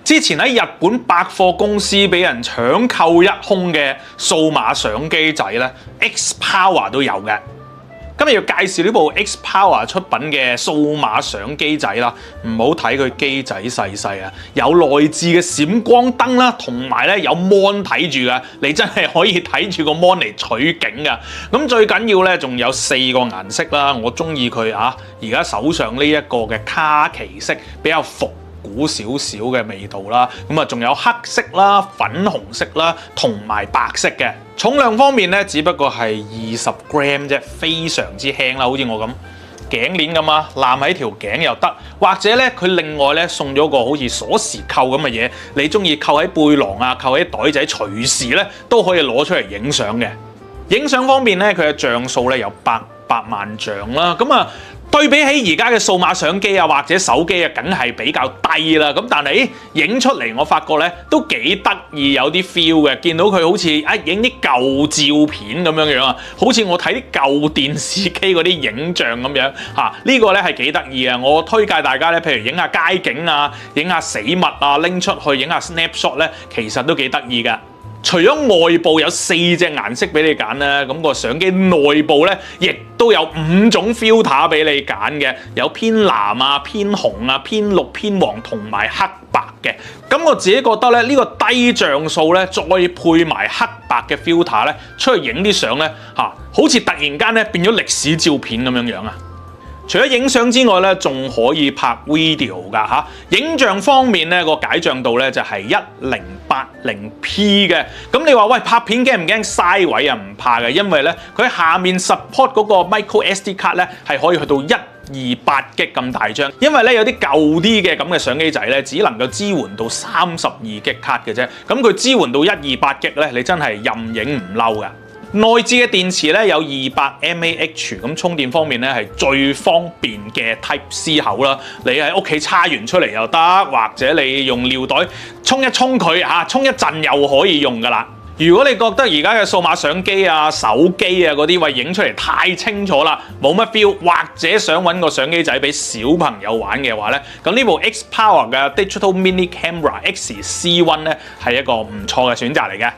之前喺日本百貨公司俾人搶購一空嘅數碼相機仔咧 ，X-Power 都有嘅。今日要介紹呢部 X-Power 出品嘅數碼相機仔啦，唔好睇佢機仔細細啊，有內置嘅閃光燈啦，同埋咧有 mon 睇住噶，你真係可以睇住個 mon 嚟取景噶。咁最緊要咧，仲有4個顏色啦，我中意佢啊！而家手上呢一個嘅卡其色比較復古少少嘅味道啦，咁啊仲有黑色啦、粉紅色啦，同埋白色嘅。重量方面咧，只不過係20 gram 啫，非常之輕啦，好似我咁頸鏈咁啊，攬喺條頸又得，或者咧佢另外咧送咗個好似鎖匙扣咁嘅嘢，你中意扣喺背囊啊，扣喺袋仔，隨時咧都可以攞出嚟影相嘅。影相方面咧，佢嘅像素咧有800萬像啦，咁啊。對比起而家嘅數碼相機啊，或者手機啊，梗係比較低啦。咁但係影出嚟，我發覺咧都幾得意，有啲 feel 嘅。見到佢好似影啲舊照片咁樣樣啊，好似我睇啲舊電視機嗰啲影像咁樣嚇。呢個咧係幾得意啊！我推介大家咧，譬如影下街景啊，影下死物啊，拎出去影下 snapshot 咧，其實都幾得意㗎。除咗外部有4隻顏色俾你揀啦，咁個相機內部咧，亦都有5種 filter 俾你揀嘅，有偏藍啊、偏紅啊、偏綠、偏黃同埋黑白嘅。咁我自己覺得咧，呢個低像素咧，再配埋黑白嘅 filter 咧，出去影啲相咧好似突然間咧變咗歷史照片咁樣樣啊！除咗影相之外咧，仲可以拍 video 㗎嚇。影像方面咧，個解像度咧就係1080p 嘅。咁你話喂，拍片驚唔驚嘥位啊？唔怕嘅，因為咧佢下面 support 嗰個 micro SD 卡咧係可以去到128G 咁大張。因為咧有啲舊啲嘅咁嘅相機仔咧，只能夠支援到32G 卡嘅啫。咁佢支援到128G咧，你真係任影唔嬲㗎。內置嘅電池咧有200mAh， 咁充電方面咧係最方便嘅 Type C 口啦。你喺屋企叉完出嚟又得，或者你用尿袋沖一沖佢嚇，沖一陣又可以用噶啦。如果你覺得而家嘅數碼相機啊、手機啊嗰啲喂影出嚟太清楚啦，冇乜 feel， 或者想揾個相機仔俾小朋友玩嘅話咧，咁呢部 X-Power 嘅 Digital Mini Camera XC1 咧係一個唔錯嘅選擇嚟嘅。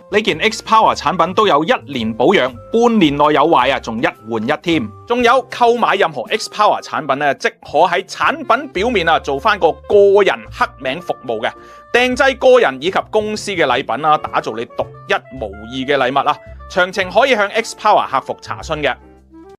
呢件 X-Power 產品都有1年保養，半年內有壞啊，仲1換1添。仲有購買任何 X-Power 產品咧，即可喺產品表面啊做翻個個人刻名服務嘅，訂製個人以及公司嘅禮品啊，打造你獨一無二嘅禮物啊。詳情可以向 X-Power 客服查詢嘅。